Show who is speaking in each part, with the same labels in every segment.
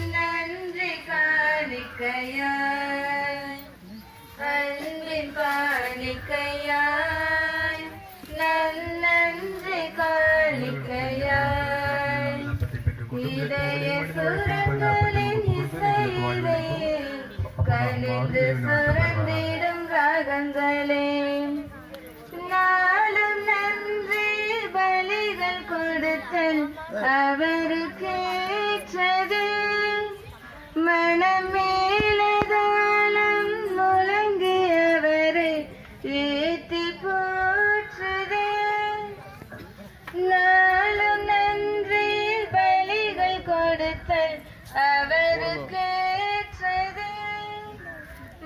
Speaker 1: நன்றி காணிக்கையாய் அன்பின் காணிக்கையாய் நன்றி காணிக்கையாய் இதய சுரங்களின் இசையிலே கனிந்து சுரந்திடும் ராகங்களே நாளும் நன்றி பலிகள் கொடுத்தல் அவருக்கு ஏற்றது மனமேலதானம் முழங்கியவரை ஏத்தி போற்றுதே நாளும் நன்றி பலிகள் கொடுத்தல் அவருக்கு ஏற்றது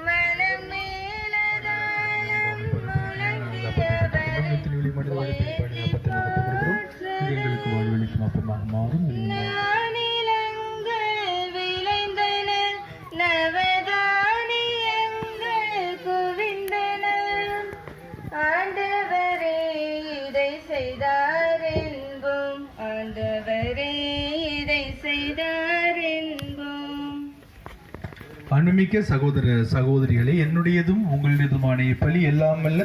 Speaker 1: மனமேலதானம் முழங்கியவரை
Speaker 2: எங்களுக்கு வாழ்வழிக்கும் அப்பமாக மாறும். அன்புமிக்க சகோதர சகோதரிகளே, என்னுடையதும் உங்களுடையதுமான பலி எல்லாம் அல்ல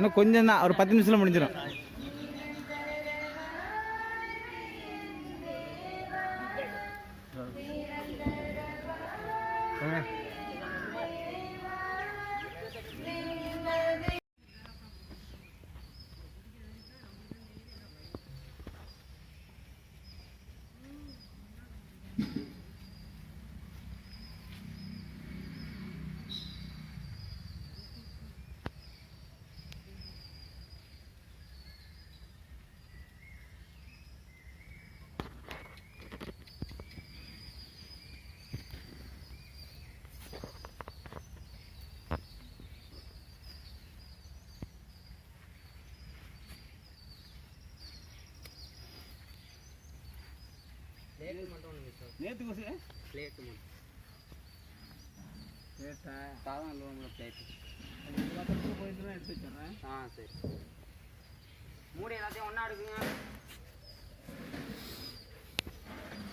Speaker 3: இன்னும் கொஞ்சம் தான், ஒரு 10 நிமிஷத்துல முடிஞ்சிடும். நேற்று கொசு பிளேட்டு மட்டும் பிளேட்டா சாதம் இல்லை பிளேட்டு போயிட்டு எடுத்து வச்சிடுறேன். சரி, மூடி எல்லாத்தையும் ஒன்றா எடுக்குங்க.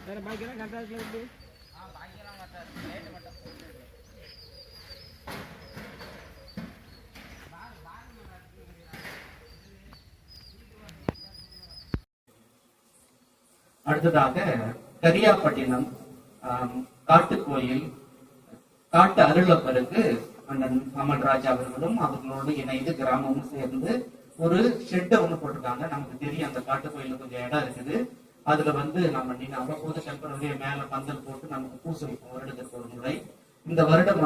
Speaker 3: வேறு பாக்கியெல்லாம் கரெக்டாக இருக்குல்ல எப்படி? பாக்கியெல்லாம் கரெக்டாக இருக்கு, பிளேட்டு மட்டும்
Speaker 4: அடுத்ததாக கரியாப்பட்டினம் காட்டுக்கோயில் காட்டு அருளப்பருக்கு அண்ணன் அமல்ராஜ் அவர்களும் அவர்களோடு இணைந்து கிராமமும் சேர்ந்து ஒரு ஷெட்டை ஒண்ணு போட்டிருக்காங்க. நமக்கு தெரியும் அந்த காட்டுக்கோயில கொஞ்சம் இடம் இருக்குது. அதுல நம்ம நீங்க அவ்வப்போது டெம்பரரியா மேல பந்தல் போட்டு நமக்கு பூசை வைப்போம் வருடத்திற்கு ஒரு முறை. இந்த வருடம்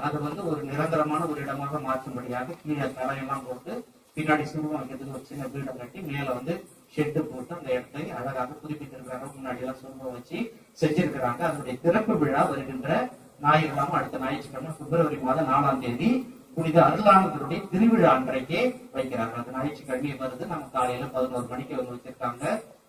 Speaker 4: அதை ஒரு நிரந்தரமான ஒரு இடமாக மாற்றும்படியாக கீழே தரையெல்லாம் போட்டு பின்னாடி சுருவம் வைக்கிறதுக்கு ஒரு சின்ன வீடை கட்டி மேல ஷெட்டு போட்டு அந்த இடத்தை அழகாக புதுப்பித்திருக்கிறாங்க. முன்னாடி எல்லாம் சுருவம் வச்சு செஞ்சிருக்கிறாங்க. அதனுடைய திறப்பு விழா வருகின்ற ஞாயிற்றுக்கிழமை, அடுத்த ஞாயிற்றுக்கிழமை பிப்ரவரி மாதம் 4ஆம் தேதி புனித அருளானந்தருடைய திருவிழா அன்றைக்கே வைக்கிறாங்க. அது ஞாயிற்றுக்கிழமை வருது. நம்ம காலையில 11 மணிக்கு வச்சிருக்காங்க.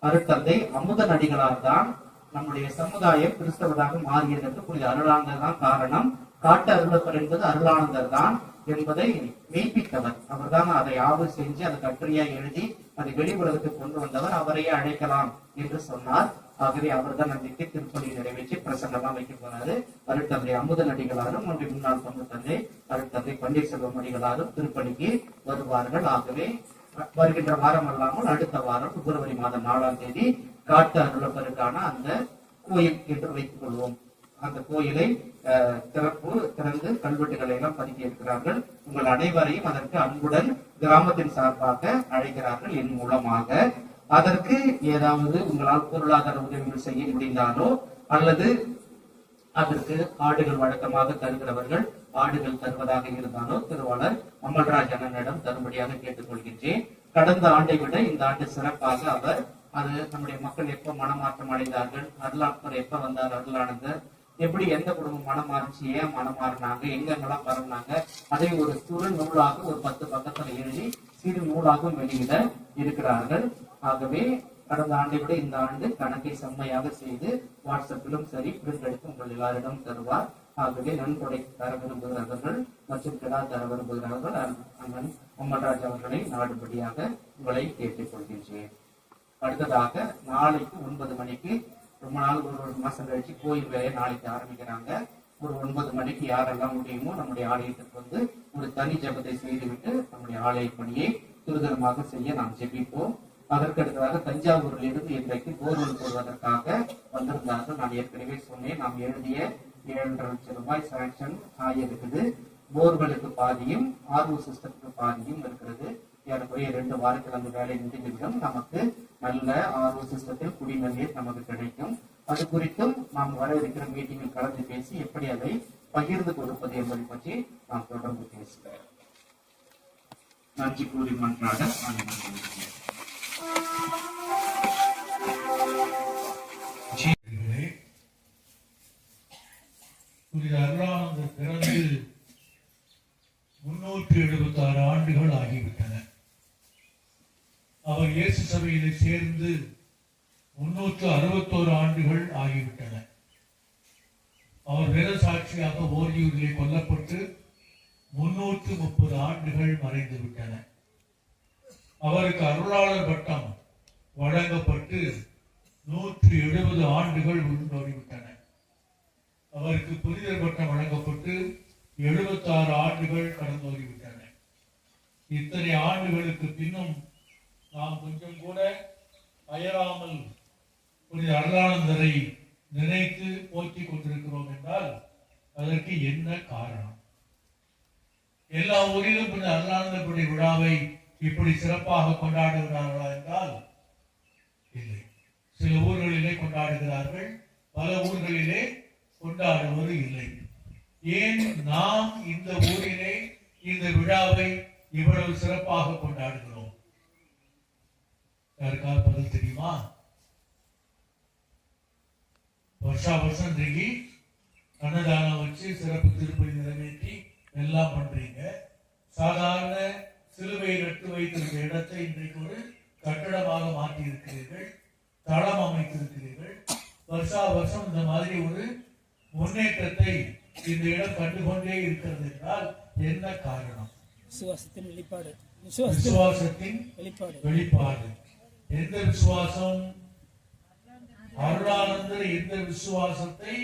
Speaker 4: அருட்தந்தை அமுதன் அடிகளார் தான் நம்முடைய சமுதாயம் கிறிஸ்தவதாக மாறியதற்கு புனித அருளானந்தர் தான் காரணம். காட்டு அருளப்பர் என்பது அருளானந்தர் தான் என்பதை மெய்ப்பித்தவர் அவர் தான். அதை ஆய்வு செஞ்சு அதை கட்டுரையா எழுதி அதை வெளி உலகத்துக்கு கொண்டு வந்தவர். அவரையே அழைக்கலாம் என்று சொன்னார். ஆகவே அவர் தான் அன்றைக்கு திருப்பலி நிறைவேற்றி பிரசங்கமா வைக்க போனாரு. அருட்தந்தை அமுதன் அடிகளாரும் நம்முடைய முன்னாள் பங்கு தந்தை அருட்தந்தை பன்னீர்செல்வம் அடிகளாரும் திருப்பலிக்கு வருவார்கள். ஆகவே வருகின்ற வாரம் அல்லாமல் அடுத்த வாரம் பிப்ரவரி மாதம் 4ஆம் தேதி காட்டு அருளப்பருக்கான அந்த கோயில் என்று வைத்துக் கொள்வோம். அந்த கோயிலை திறந்து கல்வெட்டுகளை எல்லாம் பதுக்கி இருக்கிறார்கள். உங்கள் அனைவரையும் அதற்கு அன்புடன் கிராமத்தின் சார்பாக அழைக்கிறார்கள் என் மூலமாக. அதற்கு ஏதாவது உங்களால் பொருளாதார உதவிகள் செய்ய முடிந்தாலோ அல்லது அதற்கு ஆடுகள் வழக்கமாக தருகிறவர்கள் ஆடுகள் தருவதாக இருந்தாலோ திருவாளர் அமல்ராஜ் அண்ணனிடம் தரும்படியாக கேட்டுக்கொள்கின்றேன். கடந்த ஆண்டை விட இந்த ஆண்டு சிறப்பாக அவர் நம்முடைய மக்கள் எப்ப மனமாற்றம் அடைந்தார்கள், அருளாளர் எப்ப வந்தார், அருளானந்தர் எப்படி எந்த குடும்பம் மனம் மாறிச்சு, ஏன் மனம் மாறினாங்க, எங்கெங்கெல்லாம் பரவுனாங்க, அதை ஒரு சிறு நூலாக ஒரு 10 பக்கத்துல எழுதி சிறு நூலாகவும் வெளியிட இருக்கிறார்கள். ஆகவே கடந்த ஆண்டை விட இந்த ஆண்டு கணக்கை செம்மையாக செய்து வாட்ஸ்அப்பிலும் சரி பிரிண்ட் எடுத்து உங்கள் எல்லாரிடம் தருவார். ஆகவே நன்கொடை தர விரும்புகிறவர்கள் மற்றும் கிடா தர விரும்புகிறவர்கள் அண்ணன் அமல்ராஜ் அவர்களை நாடுபடியாக உங்களை கேட்டுக்கொள்கின்றேன். அடுத்ததாக நாளைக்கு 9 மணிக்கு ரொம்ப நாள் ஒரு மாசம் கழிச்சு கோயில் வேலையை நாளைக்கு ஆரம்பிக்கிறாங்க. ஒரு 9 மணிக்கு யாரெல்லாம் முடியுமோ நம்முடைய ஆலயத்துக்கு வந்து ஒரு தனி ஜபத்தை செய்துவிட்டு நம்முடைய ஆலய பணியை துரிதமாக செய்ய நாம் ஜெபிப்போம். அதற்கடுத்ததாக தஞ்சாவூரில் இருந்து இன்றைக்கு போர்வெல் போடுவதற்காக வந்திருந்தார்கள். நான் ஏற்கனவே சொன்னேன், நாம் எழுதிய 7.5 லட்சம் ரூபாய் சாங்ஷன் ஆகியிருக்குது. போர்வெலுக்கு பாதியும் ஆர்ஓ சிஸ்டத்துக்கு பாதியும் இருக்கிறது. ஏறக்குறைய 2 வாரத்தில் அந்த வேலை முடிந்துவிடும். நமக்கு நல்ல ஆர்ஓ சிஸ்டத்தில் குடிநீர் நமக்கு கிடைக்கும். அது குறித்தும் நாம் வர இருக்கிற மீட்டிங்கில் கலந்து பேசி எப்படி அதை பகிர்ந்து கொடுப்பது என்பதை பற்றி நாம் தொடர்ந்து பேசுகிறோம். நன்றி கூறி மன்றாட
Speaker 5: அருளானந்தர் பிறந்து 376 ஆண்டுகள் ஆகிவிட்டன. அவர் இயேசு சபையிலே சேர்ந்து 361 ஆண்டுகள் ஆகிவிட்டன. அவர் வேத சாட்சியாக ஓரியூரிலே கொல்லப்பட்டு 330 ஆண்டுகள் மறைந்து விட்டன. அவருக்கு அருளாளர் பட்டம் வழங்கப்பட்டு 170 ஆண்டுகள் உருண்டோடிவிட்டன. அவருக்கு புனிதர் பட்டம் வழங்கப்பட்டு 76 ஆண்டுகள் கடந்தோடிவிட்டன. இத்தனை ஆண்டுகளுக்கு பின்னும் நாம் கொஞ்சம் கூட அயராமல் புனித அருளானந்தரை நினைத்து போற்றிக் கொண்டிருக்கிறோம் என்றால் அதற்கு என்ன காரணம்? எல்லா ஊரிலும் புனித அருளானந்தருடைய விழாவை இப்படி சிறப்பாக கொண்டாடுகிறார்களா என்றால் இல்லை. சில ஊர்களிலே கொண்டாடுகிறார்கள், பல ஊர்களிலே கொண்டாடுவது இல்லை. ஏன் நாம் இந்த ஊரிலே இந்த விழாவை இவ்வளவு சிறப்பாக கொண்டாடுகிறோம்? யாருக்காவது பதில் தெரியுமா? வருஷா வருஷம் இன்றைக்கு அன்னதானம் வச்சு சிறப்பு திருப்பலி நிறைவேற்றி எல்லாம் பண்றீங்க. சாதாரண சிலுவை நட்டு வைத்திருந்த இடத்தை இன்றைக்கு ஒரு கட்டடமாக மாற்றி இருக்கிறீர்கள், தளம் அமைத்திருக்கிறீர்கள். வருஷா வருஷம் இந்த மாதிரி ஒரு முன்னேற்றத்தை இந்த இடம் கண்டுகொண்டே இருக்கிறது என்றால் என்ன காரணம்?
Speaker 6: விசுவாசத்தின் வெளிப்பாடு.
Speaker 5: விசுவாசத்தின் வெளிப்பாடு. எந்த விசுவாசம்? அருளானந்தர் எந்த விசுவாசத்தை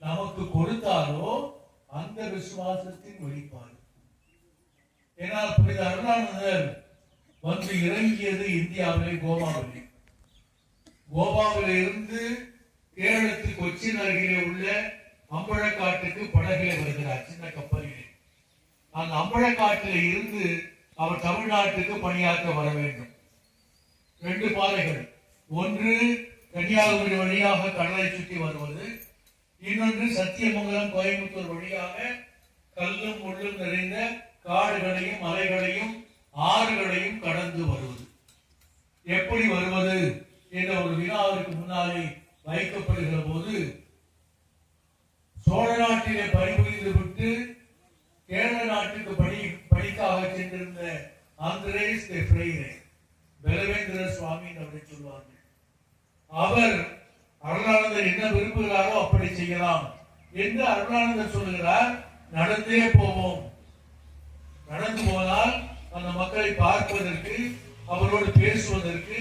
Speaker 5: நமக்கு கொடுத்தாலோ அந்த விசுவாசத்தின் வெளிப்பாடு. ஏன்னா புனித அருளானந்தர் வந்து இறங்கியது இந்தியாவிலே கோவாவிலே. கோவாவில இருந்து கேரளத்து கொச்சின் அருகிலே உள்ள அம்பழக்காட்டுக்கு படகிலே வருகிறார், சின்ன கப்பலிலே. அந்த அம்பழக்காட்டிலே இருந்து அவர் தமிழ்நாட்டுக்கு பணியாற்ற வர வேண்டும். 2 பாதைகள். ஒன்று கன்னியாகுமரி வழியாக கடலை சுற்றி வருவது, இன்னொன்று சத்தியமங்கலம் கோயம்புத்தூர் வழியாக கல்லும் முள்ளும் நிறைந்த காடுகளையும் மலைகளையும் ஆறுகளையும் கடந்து வருவது. எப்படி வருவது என்ற ஒரு வினா அவருக்கு முன்னாலே வைக்கப்படுகிற போது, சோழ நாட்டிலே பணிபுரிந்து விட்டு கேரள நாட்டுக்கு பணிக்காக சென்றிருந்த ஆந்திரேஸ் பெலவேந்திர சுவாமி அவரை சொல்வார்கள். அவர் அருளானந்தர் என்ன விரும்புகிறாரோ அப்படி செய்யலாம் என்று அருளானந்தர் சொல்லுகிறார். நடந்தே போவோம். நடந்து போனால் அந்த மக்களை பார்ப்பதற்கு, அவரோடு பேசுவதற்கு,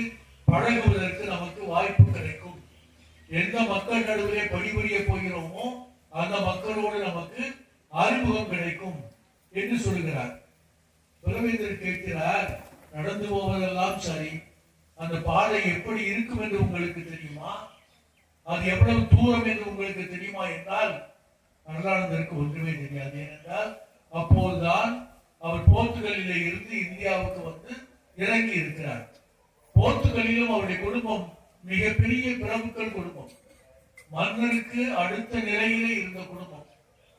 Speaker 5: பழகுவதற்கு நமக்கு வாய்ப்பு கிடைக்கும். எந்த மக்கள் நடுவிலே பணிபுரிய போகிறோமோ அந்த மக்களோடு நமக்கு அறிமுகம் கிடைக்கும் என்று சொல்கிறார். பெலவேந்தர் கேட்கிறார், நடந்து போவதெல்லாம் சரி, அந்த பாதை எப்படி இருக்கும் என்று உங்களுக்கு தெரியுமா? அது எவ்வளவு தூரம் என்று உங்களுக்கு தெரியுமா என்றால் அருளானந்தருக்கு ஒன்றுமே தெரியாது. ஏனென்றால் அப்போதுதான் அவர் போர்த்துகலில் இருந்து இந்தியாவுக்கு வந்து இறங்கி இருக்கிறார். போர்த்துகலிலும் அவருடைய குடும்பம் மிகப்பெரிய பிரபுக்கள் குடும்பம், மன்னருக்கு அடுத்த நிலையிலே இருந்த குடும்பம்.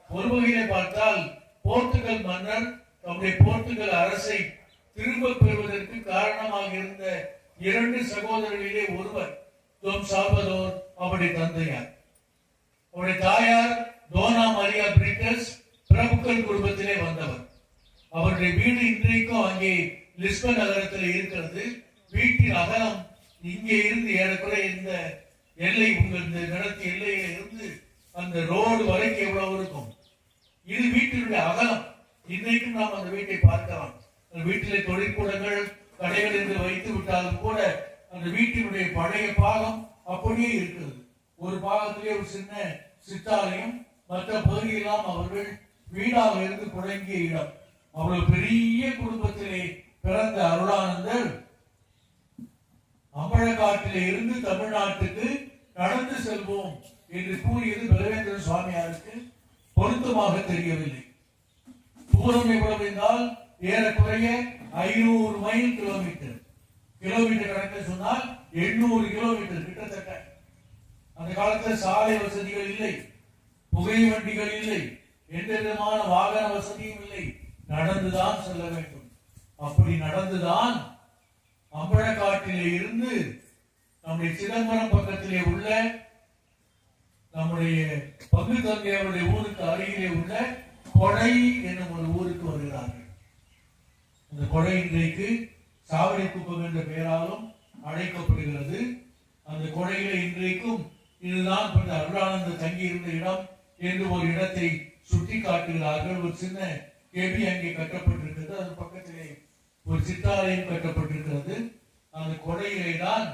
Speaker 5: ஒரு வகையிலே பார்த்தால் போர்த்துகல் மன்னர் தம்முடைய போர்த்துகல் அரசை திரும்ப பெறுவதற்கு காரணமாக இருந்த 2 சகோதரர்களிலே ஒருவர் டோம் சால்வதோர், அவருடைய தந்தையார். அவருடைய தாயார் டோனா மரியா பிரிட்டஸ், பிரபுக்கள் குடும்பத்திலே வந்தவர். அவருடைய வீடு இன்றைக்கும் அங்கே லிஸ்பன் நகரத்தில் இருக்கிறது. வீட்டின் அகலம் இங்கே இருந்து ஏறக்குறைய இந்த எல்லை, உங்கள் நடத்திய எல்லையில இருந்து அந்த ரோடு வரைக்கும் எவ்வளவு இருக்கும். இது வீட்டினுடைய அகலம். இன்றைக்கும் நாம் அந்த வீட்டை பார்க்கலாம். அந்த வீட்டிலே தொழிற்கூடங்கள், கடைகள் என்று வைத்து விட்டாலும் கூட அந்த வீட்டினுடைய பழைய பாகம் அப்படியே இருக்கிறது. ஒரு பாகத்திலே ஒரு சின்ன சித்தாலயம், மற்ற பகுதியெல்லாம் அவர்கள் வீடாக இருந்து புழங்கிய இடம். அவ்வளவு பெரிய குடும்பத்திலே பிறந்த அருளானந்தர் அம்பழக்காட்டிலே இருந்து தமிழ்நாட்டுக்கு நடந்து செல்வோம் என்று கூறியது பலவேந்திர சுவாமியாருக்கு பொருத்தமாக தெரியவில்லை. தூரம் எவ்வளவு என்றால் ஏறக்குறைய 500 மைல் கிலோமீட்டர் கணக்கில் சொன்னால் 800 கிலோமீட்டர் கிட்டத்தட்ட. அந்த காலத்தில் சாலை வசதிகள் இல்லை, புகை வண்டிகள் இல்லை, எந்த விதமான வாகன வசதியும் இல்லை. நடந்துதான் செல்ல வேண்டும். அப்படி நடந்துதான் அம்பழக்காட்டிலே இருந்து நம்முடைய சிதம்பரம் பக்கத்திலே உள்ள நம்முடைய பங்கு தந்தையருடைய ஊருக்கு அருகிலே உள்ள கொடை என்னும் ஒரு ஊருக்கு வருகிறார்கள். அந்த கொடை இன்றைக்கு சாவடி குப்பம் என்ற பெயராலும் அழைக்கப்படுகிறது. அந்த கொடையில இன்றைக்கும் இதுதான் அருளானந்தர் தங்கியிருந்த இடம் என்று ஒரு இடத்தை சுட்டி காட்டுகிறார்கள். ஒரு சின்ன கேபி அங்கே கட்டப்பட்டிருக்கிறது. அது பக்கத்திலே ஒரு சித்தாலயம் கட்டப்பட்டிருக்கிறது. அந்த கொடையிலே தான்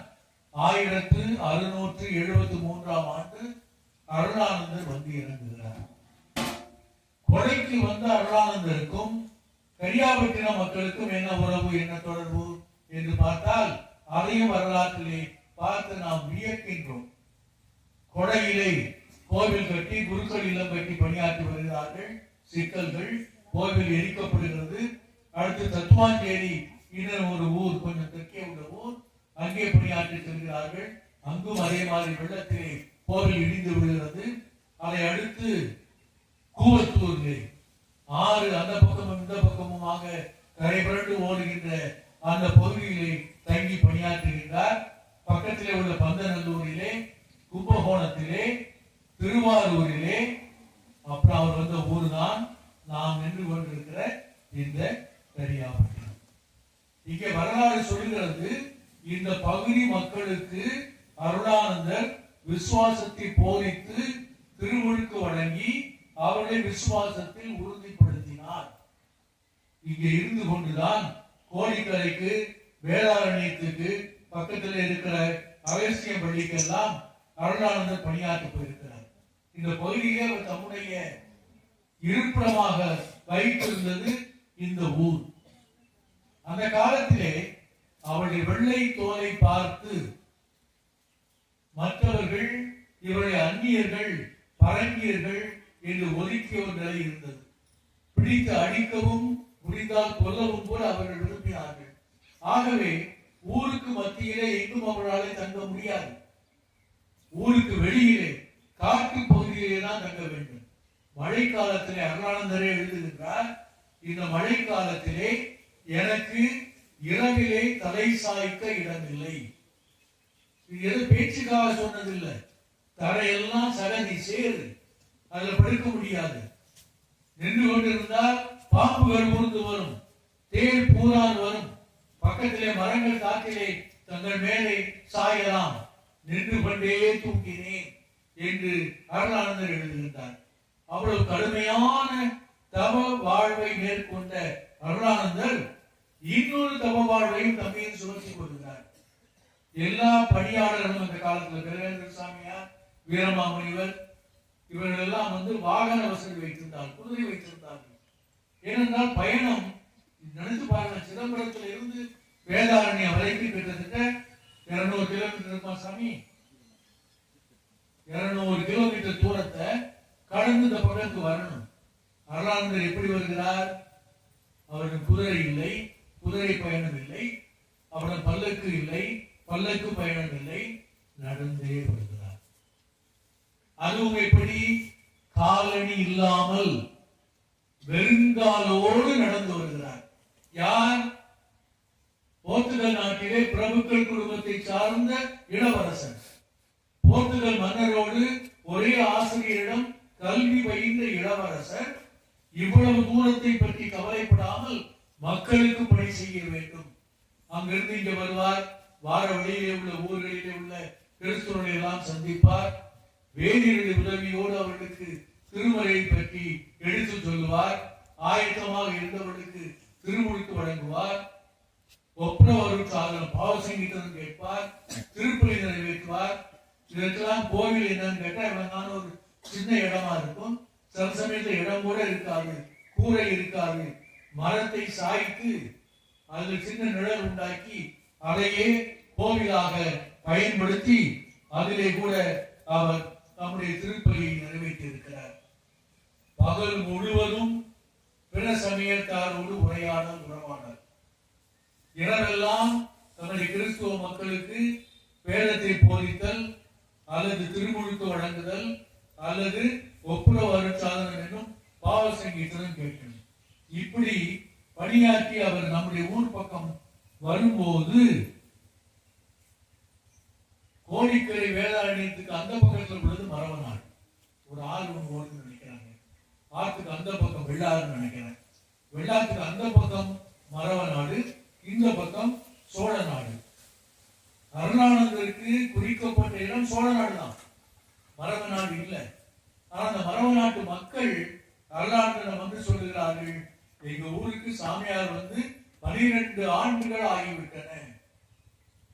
Speaker 5: 1673ஆம் ஆண்டு அருளானந்தர் வந்து இறங்குகிறார். கொடைக்கு வந்த அருளானந்தருக்கும் கரியாபட்டினம் மக்களுக்கும் என்ன உறவு, என்ன தொடர்பு என்று பார்த்தால் அதையும் வரலாற்றிலே பார்த்து நாம் வியக்கின்றோம். கொடையிலே கோவில் கட்டி, குருக்கள் இல்லம் கட்டி பணியாற்றி வருகிறார்கள். சிக்கல்கள், கோவில் எரிக்கப்படுகிறது. அடுத்து தத்துவாஞ்சேரி இன்னும் ஒரு ஊர், கொஞ்சம் தெற்கே உள்ள ஊர், அங்கே பணியாற்றி செல்கிறார்கள். அங்கும் அதே மாதிரி வெள்ளத்திலே கோவில் இடிந்து விடுகிறது. அதை அடுத்து கூவத்தூரிலே ஆறு அந்த பக்கமும் இந்த பக்கமுமாக கரை புரண்டு ஓடுகின்ற அந்த பகுதியிலே தங்கி பணியாற்றுகின்றார். பக்கத்திலே உள்ள பந்தநல்லூரிலே, கும்பகோணத்திலே, திருவாரூரிலே, அப்புறம் அவர் வந்த ஊர் தான் நாம் நின்று கொண்டிருக்கிற இந்த கரியாபட்டினம். இங்கே வரலாறு சொல்கிறது, இந்த பகுதி மக்களுக்கு அருளானந்தர் விசுவாசத்தை போதித்து திருமுழுக்கு வழங்கி அவருடைய விசுவாசத்தில் உறுதிப்படுத்தினார். இங்கே இருந்து கொண்டுதான் கோடிக்கரைக்கு, வேதாரண்யத்துக்கு பக்கத்தில் இருக்கிற அகஸ்தியம் பள்ளிக்கெல்லாம் அருளானந்தர் பணியாற்றி போயிருக்கிறார். இந்த பகுதியிலே அவர் தம்முடைய இருப்பிடமாக வைத்திருந்தது இந்த ஊர். அந்த காலத்திலே அவருடைய வெள்ளை தோலை பார்த்து மற்றவர்கள் இவருடைய அந்நியர்கள், பரங்கியர்கள் என்று ஒதுக்கிய ஒரு நிலை இருந்தது. பிடித்து அடிக்கவும் முடிந்தால் கொல்லவும் கூட அவர்கள் விரும்பினார்கள். ஆகவே ஊருக்கு மத்தியிலே எங்கும் அவர்களாலே தங்க முடியாது. ஊருக்கு வெளியிலே காட்டு பகுதியிலே தான் தங்க வேண்டும். மழை காலத்திலே அருளானந்தரே எழுதுகின்றார், இந்த மழை காலத்திலே எனக்கு இரவிலே தலை சாய்க்க இடமில்லை. இது எது பேச்சுக்காக சொன்னதில்லை. தரையெல்லாம் சகதி சேரு, அதுல படுக்க முடியாது. நின்று கொண்டிருந்தால் பாம்புகள் ஊர்ந்து வரும், தேள் பூரான் வரும், பக்கத்திலே மரங்கள் காற்றிலே தங்கள் மேலே சாயலாம். நின்று கொண்டே தூங்கினேன் என்று அருளானந்தர் எழுதுகின்றார். அவ்வளவு கடுமையான தவ வாழ்வை மேற்கொண்ட அருளானந்தர் இன்னொரு தவ வாழ்வையும் தம்மையில் சுமத்தி கொள்கிறார். எல்லா பணியாளர்களும் அந்த காலத்தில் பெருவேந்திர சாமியார், வீரமாமுனிவர் இவர்கள் எல்லாம் வந்து வாகன வசதி வைத்திருந்தார்கள், குதிரை வைத்திருந்தார்கள். ஏனென்றால் பயணம் நினைத்து பாருங்கள், சிதம்பரத்தில் இருந்து வேதாரண்யம் வரைக்கும் கிட்டத்தட்ட 200 கிலோமீட்டர் இருக்குமா சாமி? 200 கிலோமீட்டர் தூரத்தை கடந்து இந்த பக்கத்துக்கு வரணும். அருளானந்தர் எப்படி வருகிறார்? அவருக்கு குதிரை இல்லை, குதிரை பயணம் இல்லை, அவரிடம் பல்லக்கு இல்லை, பல்லக்கு பயணம் இல்லை, நடந்தே வருகிறார். அதுவும் எப்படி? காலணி இல்லாமல் வெறுங்காலோடு நடந்து வருகிறார். யார்? போர்த்துகல் நாட்டிலே பிரபுக்கள் குடும்பத்தை சார்ந்த இளவரசன். போர்த்துகல் மன்னரோடு ஒரே ஆசிரியரிடம் கல்வி பயின்ற இளவரசர் இவ்வளவு தூரத்தை பற்றி கவலைப்படாமல் மக்களுக்கு பணி செய்ய வேண்டும். அங்கிருந்து இங்க வருவார். வார வழியிலே உள்ள ஊர்களிலே உள்ள கிறிஸ்துவர்களை எல்லாம் சந்திப்பார். வேதியர்களுடைய உதவியோடு அவர்களுக்கு திருமறையை பற்றி எடுத்து சொல்லுவார். ஆயத்தமாக இருந்தவர்களுக்கு திருமுழுக்கு வழங்குவார். ஒப்புரவரும் சாதனம் பாவசங்கீதம் கேட்பார். திருப்பலி நிறைவேற்றுவார். இதற்கெல்லாம் கோவில் என்னன்னு கேட்டா இவங்கான ஒரு சின்ன இடமா இருக்கும். சில சமயத்துல இடம் கூட இருக்காது, கூரை இருக்காது. மரத்தை சாய்த்து அதில் சின்ன நிழல் உண்டாக்கி அதையே கோவிலாக பயன்படுத்தி அதிலே கூட அவர் நம்முடைய திருப்பலியை நிறைவேற்றி இருக்கிறார். பகல் முழுவதும் பிற சமயத்தாரோடு உரையாடல் உறவாடல். இரவெல்லாம் தன்னுடைய கிறிஸ்துவ மக்களுக்கு வேதத்தை போதித்தல் அல்லது திருமுழுக்கு வழங்குதல் அல்லது ஒப்புரவு அருட்சாதனம் என்னும் பாவ சங்கீதம் கேட்கணும். இப்படி பணியாற்றி அவர் நம்முடைய ஊர் பக்கம் வரும்போது கோடிக்கரை வேதாரண்யத்துக்கு அந்த பக்கத்தில் உள்ளது மரவநாடு. ஒரு ஆறு ஓடுன்னு நினைக்கிறாங்க. ஆற்றுக்கு அந்த பக்கம் வெள்ளாறுன்னு நினைக்கிறேன். வெள்ளாத்துக்கு அந்த பக்கம் மரவநாடு, இந்த பக்கம் சோழ நாடு. அருளானந்தருக்கு குறிக்கப்பட்ட இடம் சோழ நாடு தான், மரவநாடு இல்லை. ஆனா அந்த மரவநாட்டு மக்கள் அருளானந்தரிடம் வந்து சொல்லுகிறார்கள், எங்க ஊருக்கு சாமியார் வந்து 12 ஆண்டுகள் ஆகிவிட்டன.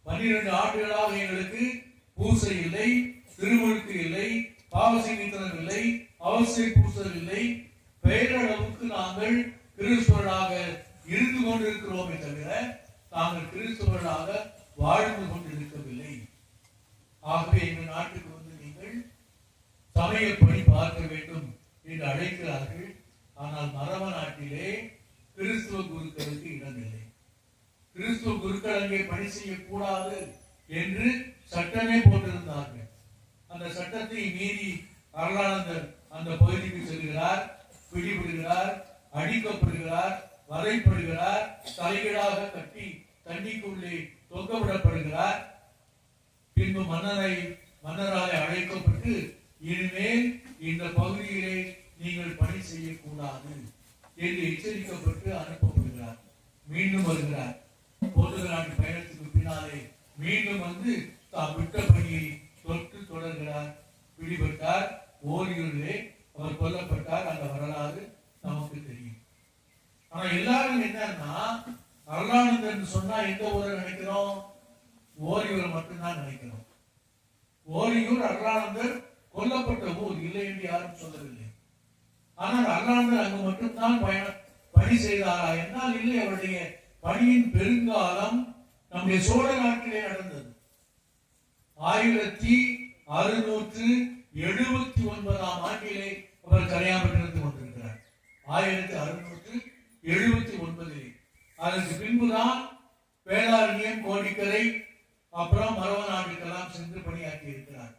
Speaker 5: 12 ஆண்டுகளாக எங்களுக்கு பூசை இல்லை, திருமுழுக்கு இல்லை, பாவசங்கீதனம் இல்லை, அவசிய பூசல் இல்லை. பெயரளவுக்கு நாங்கள் கிறிஸ்துவர்களாக இருந்து கொண்டிருக்கிறோமே தவிர நாங்கள் கிறிஸ்துவர்களாக வாழ்ந்து கொண்டிருக்கவில்லை. ஆகவே எங்கள் நாட்டுக்கு வந்து நீங்கள் சமயப்படி பார்க்க வேண்டும் என்று அழைக்கிறார்கள். ஆனால் மரவ நாட்டிலே கிறிஸ்துவ குருக்களுக்கு இடமில்லை. கிறிஸ்துவ குருக்கள் அங்கே பணி செய்யக்கூடாது என்று சட்டமே போட்டிருந்தார்கள். அந்த சட்டத்தை மீறி அருளானந்தர் அந்த பகுதிக்கு செல்கிறார், பிடிபடுகிறார், அடிக்கப்படுகிறார், வதைப்படுகிறார், தலைகீழாக கட்டி தண்ணிக்குள்ளே தொங்கவிடப்படுகிறார். பின்பு மன்னராலே அழைக்கப்பட்டு இனிமேல் இந்த பகுதியிலே நீங்கள் பணி செய்யக்கூடாது என்று எச்சரிக்கப்பட்டு அனுப்பப்படுகிறார். மீண்டும் வருகிறார். போர்த்துகல் நாட்டு பயணத்துக்கு பின்னாலே மீண்டும் வந்து தாம் விட்ட பணியை தொற்று தொடர்கிறார். பிடிபட்டார். ஓரியூரிலே அவர் கொல்லப்பட்டார். அந்த வரலாறு நமக்கு தெரியும். ஆனா எல்லாரும் என்னன்னா அருளானந்தர் சொன்னா எந்த ஊரை நினைக்கிறோம்? ஓரியூரை மட்டும்தான் நினைக்கிறோம். ஓரியூர் அருளானந்தர் கொல்லப்பட்ட ஊர் இல்லை என்று யாரும் சொல்லவில்லை. ஆனால் அருளானந்தர் அங்கு மட்டும்தான் பணி செய்தாரா என்றால் இல்லை. அவருடைய பணியின் பெருங்காலம் நம்முடைய சோழ நாட்டிலே நடந்தது. 1679 ஆண்டிலே அவர் கரையாம்பட்டிருந்து கொண்டிருக்கிறார். 1679 அதற்கு பின்புதான் வேதாரண்யம், கோடிக்கரை, அப்புறம் மரவ நாட்டுக்கெல்லாம் சென்று பணியாற்றி இருக்கிறார்.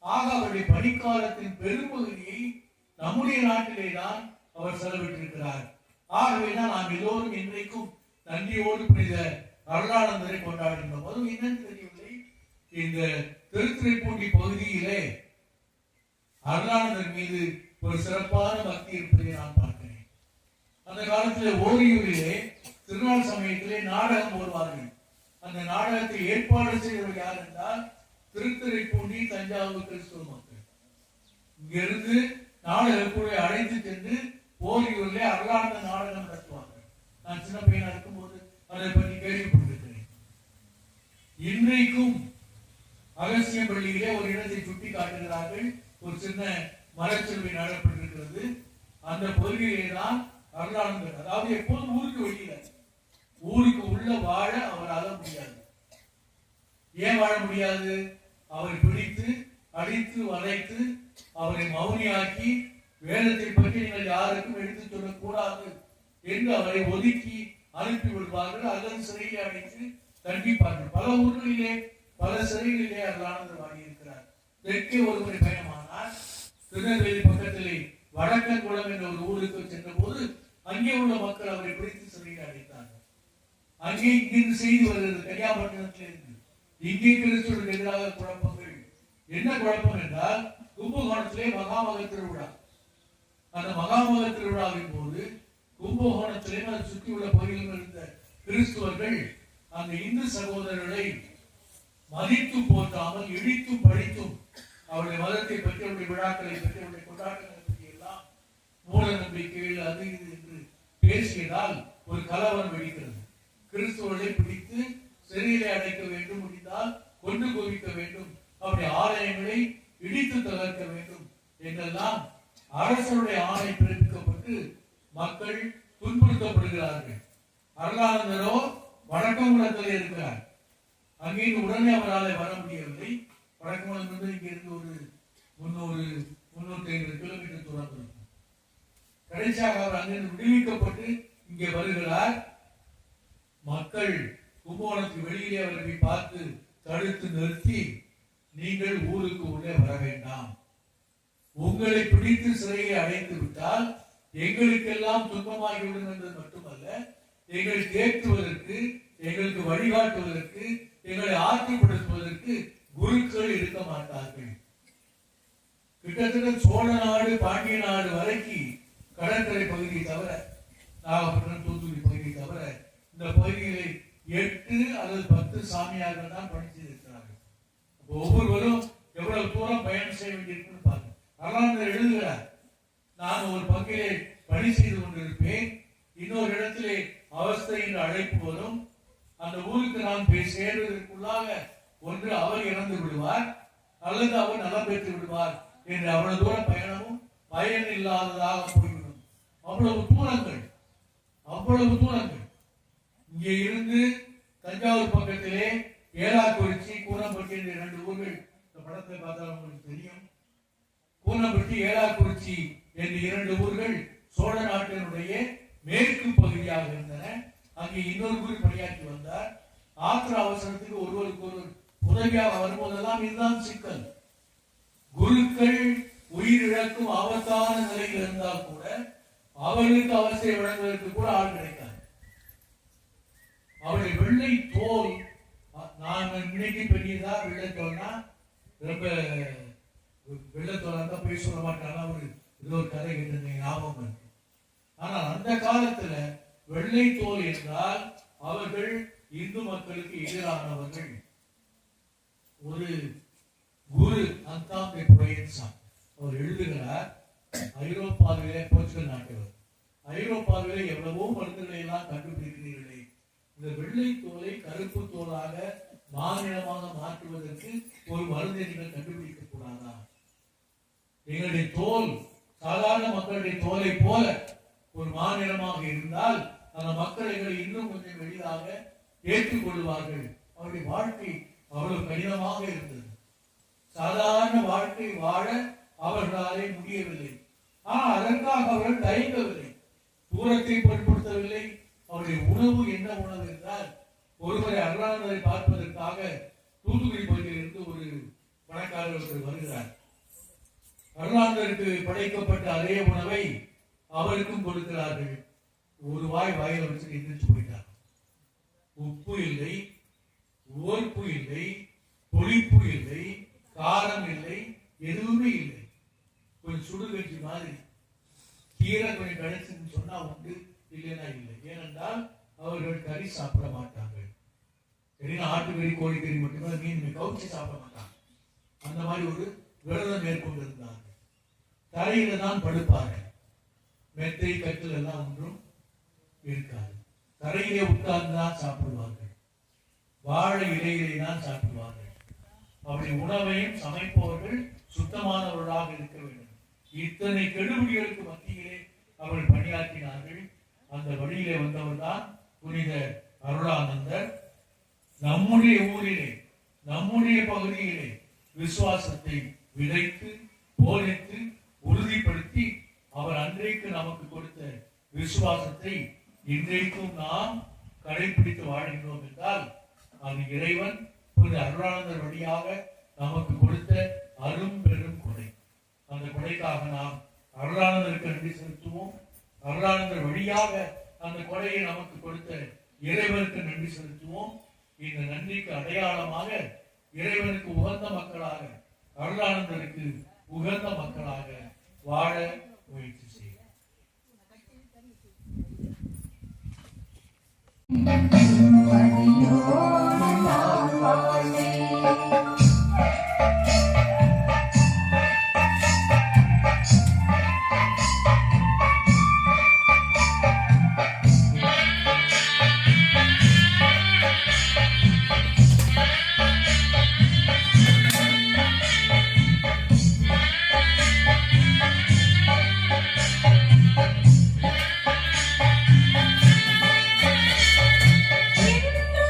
Speaker 5: ஆக அவருடைய பணிக்காலத்தின் பெரும்பகுதியை நம்முடைய நாட்டிலே தான் அவர் செலவிட்டிருக்கிறார். ஆகவேதான் நாம் எல்லோரும் இன்றைக்கும் நன்றியோடு புனித அருளானந்தரை கொண்டாடுகின்ற போது என்னன்னு தெரியவில்லை. இந்த திருத்துறைப்பூண்டி பகுதியிலே அருளானந்தர் மீது ஒரு சிறப்பான பக்தி இருப்பதை நான் பார்க்கிறேன். அந்த காலத்தில் ஓரியூரிலே திருநாள் சமயத்திலே நாடகம் போடுவார்கள். அந்த நாடகத்தை ஏற்பாடு செய்தவர் யார் என்றால் திருத்துறைப்பூண்டி தஞ்சாவூர் கிறிஸ்துவ மக்கள். இங்கிருந்து நாடக குழுவை அழைத்து சென்று ஓரியூரிலே அருளானந்த நாடகம் நடத்துவார்கள். நான் சின்ன பையனா இருக்கும்போது அதை பற்றி கேள்விப்பட்டிருக்கிறேன். இன்றைக்கும் அகசியம் பள்ளியிலே ஒரு இடத்தை சுட்டி காட்டுகிறார்கள். ஒரு சின்ன மரச்செல்வி நடப்பட்டிருக்கிறது. அந்த பகுதியிலே தான் அருளானந்தர், அதாவது எப்போதும் ஊருக்கு வெளியில ஊருக்கு உள்ள வாழ அவரால் முடியாது. ஏன் வாழ முடியாது? அவரை பிடித்து அடித்து வளைத்து அவரை மௌனியாக்கி வேதத்தை பற்றி நீங்கள் யாருக்கும் எடுத்து சொல்லக்கூடாது என்று அவரை ஒதுக்கி அனுப்பி விடுவார்கள் அல்லது சிறையில் அடைத்து தண்டிப்பார்கள். பல ஊர்களிலே பல சிறைகளிலே அருளானந்தர் வாங்கியிருக்கிறார். தெற்கே ஒருமுறை பயணமானார். திருநெல்வேலி பக்கத்திலே வடக்கன்குளம் என்ற ஒரு ஊருக்கு சென்ற போது அங்கே உள்ள மக்கள் அவரை பிடித்து சிறையில் அடைத்தார்கள். அங்கே இங்கிருந்து செய்தி வருகிறது, கன்னியாகுமரியிலிருந்து இங்கே கிறிஸ்துவுக்கு எதிராக குழப்பங்கள். என்ன குழப்பம் என்றால், கும்பகோணத்திலே மகாமக திருவிழா. அந்த மகாமக திருவிழாவின் போது கும்பகோணத்திலே அதை சுற்றி உள்ள பகுதியில் இருந்த கிறிஸ்துவர்கள் அந்த இந்து சகோதரர்களை மதித்து போற்றாமல் இடித்தும் படித்தும் அவருடைய மதத்தை பற்றி, அவருடைய விழாக்களை பற்றி, அவருடைய கொண்டாட்டங்களை பற்றி எல்லாம் மூட நம்பிக்கைகள் அது இது என்று பேசியதால் ஒரு கலவரம் வெடிக்கிறது. கிறிஸ்துவர்களை பிடித்து சிறையிலே அடைக்க வேண்டும், முடிந்தால் கொண்டு குவிக்க வேண்டும், அவருடைய ஆலயங்களை இடித்து தகர்க்க வேண்டும் என்றெல்லாம் அரசருடைய ஆணை பிறப்பிக்கப்பட்டு மக்கள் துன்புறுத்தப்படுகிறார்கள். அருளானந்தரோ வடக்கங்குளத்திலே இருக்கிறார். அங்கிருந்து உடனே அவரால் வர முடியவில்லை. வடக்கங்குளம் வந்து இங்கிருந்து ஒரு 300-350 கிலோமீட்டர் தூரம் இருக்கும். கடைசியாக அவர் அங்கிருந்து விடுவிக்கப்பட்டு இங்கே வருகிறார். மக்கள் கும்பகோணத்துக்கு வெளியிலே அவரை பார்த்து தடுத்து நிறுத்தி, நீங்கள் ஊருக்கு உள்ளே வர வேண்டாம், உங்களை பிடித்து சிறையை அடைத்து விட்டால் எங்களுக்கெல்லாம் துன்பமாகிவிடும் என்பது மட்டுமல்ல, எங்களை தேற்றுவதற்கு, எங்களுக்கு வழிகாட்டுவதற்கு, எங்களை ஆற்றுப்படுத்துவதற்கு குருக்கள் இருக்க மாட்டார்கள். கிட்டத்தட்ட சோழ நாடு பாண்டிய நாடு வரைக்கும் கடற்கரை பகுதியை தவிர, நாகப்பட்டினம் தூத்துக்குடி பகுதியை தவிர இந்த பகுதிகளை 8 அல்லது 10 சாமியார்கள் தான் பணி செய்திருக்கிறார்கள். ஒவ்வொருவரும் எவ்வளவு தூரம் பயணம் செய்ய வேண்டியிருக்குன்னு பாருங்க. அருளானந்தர் எழுதுகிறார், நான் ஒரு பங்கிலே பணி செய்து கொண்டிருப்பேன், இன்னொரு இடத்திலே அவஸ்தை என்று அழைப்பு வரும், அந்த ஊருக்கு நான் போய் சேர்வதற்குள்ளாக ஒன்று அவர் இறந்து விடுவார் அல்லது அவர் நலம் பெற்று விடுவார் என்று அவ்வளவு தூரம் பயணமும் பயன் இல்லாததாக போய்விடும். அவ்வளவு தூரங்கள். இங்கே இருந்து தஞ்சாவூர் பக்கத்திலே ஏலாக்குறிச்சி, கூனம்பட்டி என்ற 2 ஊர்கள், இந்த படத்தை பார்த்தால் உங்களுக்கு தெரியும். கூனம்பட்டி, ஏலாக்குறிச்சி என்ற 2 ஊர்கள் சோழ நாட்டினுடைய மேற்கு பகுதியாக இருந்தன. அங்கே இன்னொரு குரு பணியாற்றி வந்தார். ஆத்திர அவசரத்துக்கு ஒருவருக்கு ஒருவர் உதவியாக வரும்போதெல்லாம் இதுதான் சிக்கல். குருக்கள் உயிரிழக்கும் ஆபத்தான நிலையில் இருந்தால் கூட அவர்களுக்கு அவசிய வழங்குவதற்கு கூட ஆள் கிடைக்காது. அவருடைய வெள்ளை தோல், நான் இன்னைக்கு பெரியதா வெள்ளை தோல்னா ரொம்ப வெள்ளத்தோலா இருந்தா போய் சொல்ல மாட்டாங்க. அவரு இது ஒரு கதை கேட்டு ஞாபகம் இருக்கு. ஆனால் அந்த காலத்துல வெள்ளை தோல் என்றால் அவர்கள் இந்து மக்களுக்கு எதிரானவர்கள். ஒரு குரு அந்தாந்தே புரையன்சான் அவர் எழுதுகிறார், ஐரோப்பாவிலே, போர்ச்சுகல் நாட்டவர், ஐரோப்பாவிலே எவ்வளவோ மருந்துகளை எல்லாம் கண்டுபிடிக்கிறீர்களே, இந்த வெள்ளை தோலை கருப்பு தோலாக மாநிலமாக மாற்றுவதற்கு ஒரு மருந்தை நீங்கள் கண்டுபிடிக்க கூடாதா? எங்களுடைய தோல் சாதாரண மக்களுடைய தோலை போல ஒரு மாநிலமாக இருந்தால் அந்த மக்கள் எங்களை இன்னும் கொஞ்சம் எளிதாக ஏற்றுக்கொள்வார்கள். அவருடைய வாழ்க்கை அவ்வளவு கடினமாக இருந்தது. சாதாரண வாழ்க்கை வாழ அவர்களாலே முடியவில்லை. ஆனால் அதற்காக அவர்கள் தயங்கவில்லை, தூரத்தை பொருட்படுத்தவில்லை. அவருடைய உணவு என்ன உணவு என்றால், ஒருவரை அருளானந்தரை பார்ப்பதற்காக தூத்துக்குடி பகுதியில் இருந்து ஒரு பணக்காரர் வருகிறார். அருளானந்தருக்கு படைக்கப்பட்ட அதே உணவை அவருக்கும் கொடுக்கிறார்கள். ஒரு வாயில வச்சு எந்திரிச்சு போயிட்டார். உப்பு இல்லை, ஓர்ப்பு இல்லை, புளிப்பு இல்லை, காரம் இல்லை, எதுவுமே இல்லை. கொஞ்சம் சுடுகட்சி மாதிரி கீரை கொஞ்சம் கிடைச்சுன்னு சொன்னா உண்டு, இல்லைன்னா இல்லை. ஏனென்றால் அவர்கள் கறி சாப்பிட மாட்டார்கள். சரினா ஆட்டுக்கறி, கோழிக்கறி மட்டும்தான், மீன் கவுச்சி சாப்பிட மாட்டாங்க. அந்த மாதிரி ஒரு விரதம் மேற்கொண்டு இருந்தார்கள். தரையில தான் படுப்பார்கள். மெத்தை கட்டில் எல்லாம் ஒன்றும் இருக்காது. தரையிலே உட்கார்ந்து தான் சாப்பிடுவார்கள். வாழை இலையிலே தான் சாப்பிடுவார்கள். அவருடைய உணவையும் சமைப்பவர்கள் சுத்தமானவர்களாக இருக்க வேண்டும். இத்தனை கெடுபிடிகளுக்கு மத்தியிலே அவர்கள் பணியாற்றினார்கள். அந்த வழியிலே வந்தவர் தான் புனித அருளானந்தர் நம்முடைய ஊரிலே, நம்முடைய பகுதியிலே விசுவாசத்தை விதைத்து போதித்து உறுதிப்படுத்தி அவர் அன்றைக்கு நமக்கு கொடுத்த விசுவாசத்தை இன்றைக்கும் நாம் கடைபிடித்து வாழ்கிறோம் என்றால் அது இறைவன் புனித அருளானந்தர் வழியாக நமக்கு கொடுத்த அரும் பெரும் கொடை. அந்த கொடைக்காக நாம் அருளானந்தருக்கு நன்றி செலுத்துவோம். அருளானந்தர் வழியாக அந்த கொடையை நமக்கு கொடுத்த இறைவனுக்கு நன்றி செலுத்துவோம். இந்த நன்றிக்கு அடையாளமாக இறைவனுக்கு உகந்த மக்களாக, அருளானந்தருக்கு உகந்த மக்களாக வாழ முயற்சி செய்வோம்.
Speaker 1: என்று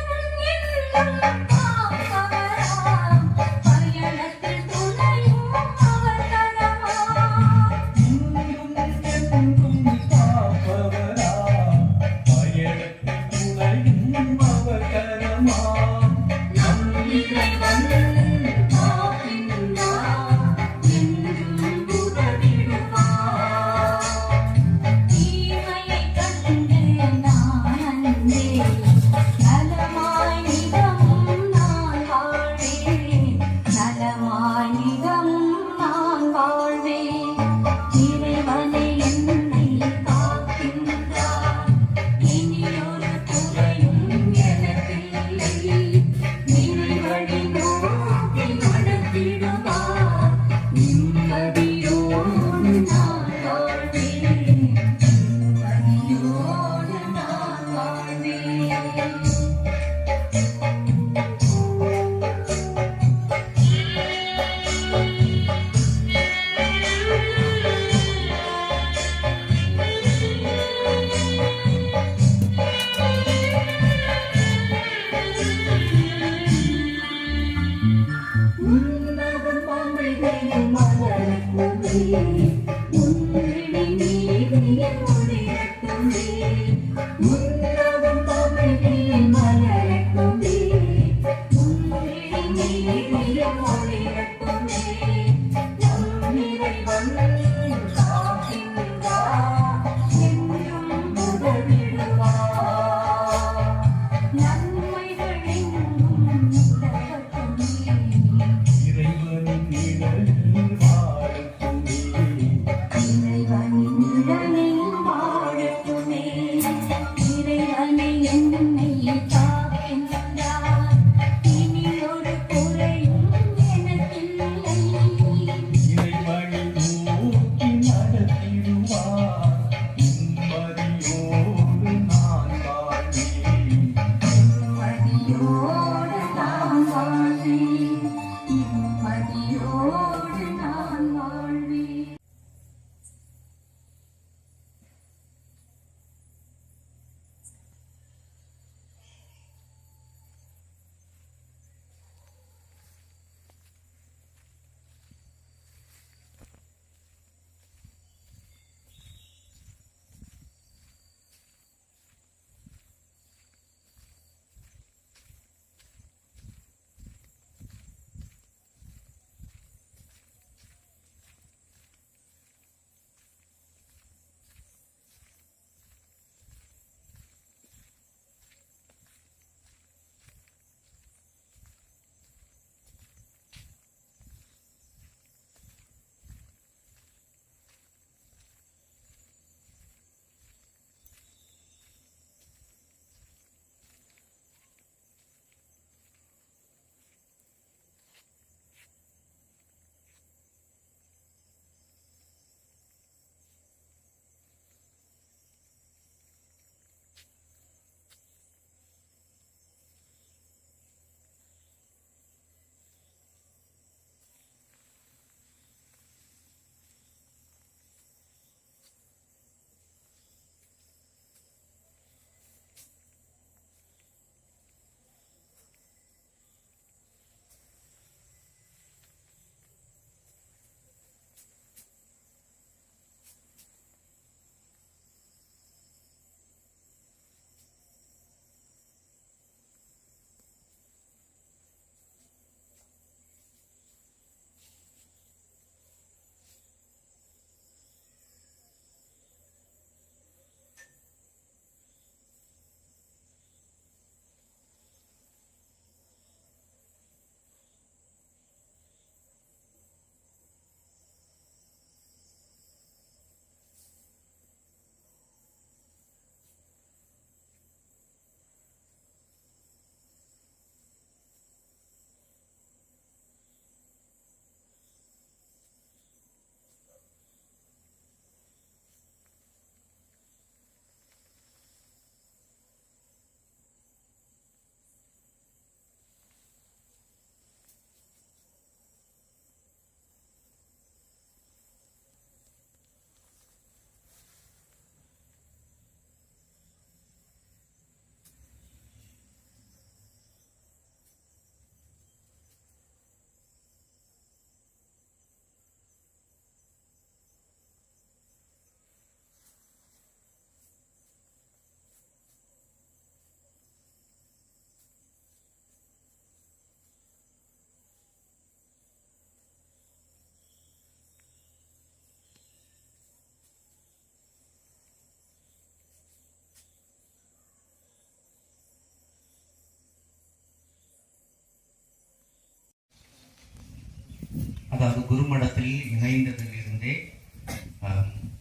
Speaker 6: அதாவது குருமடத்தில் இணைந்ததிலிருந்தே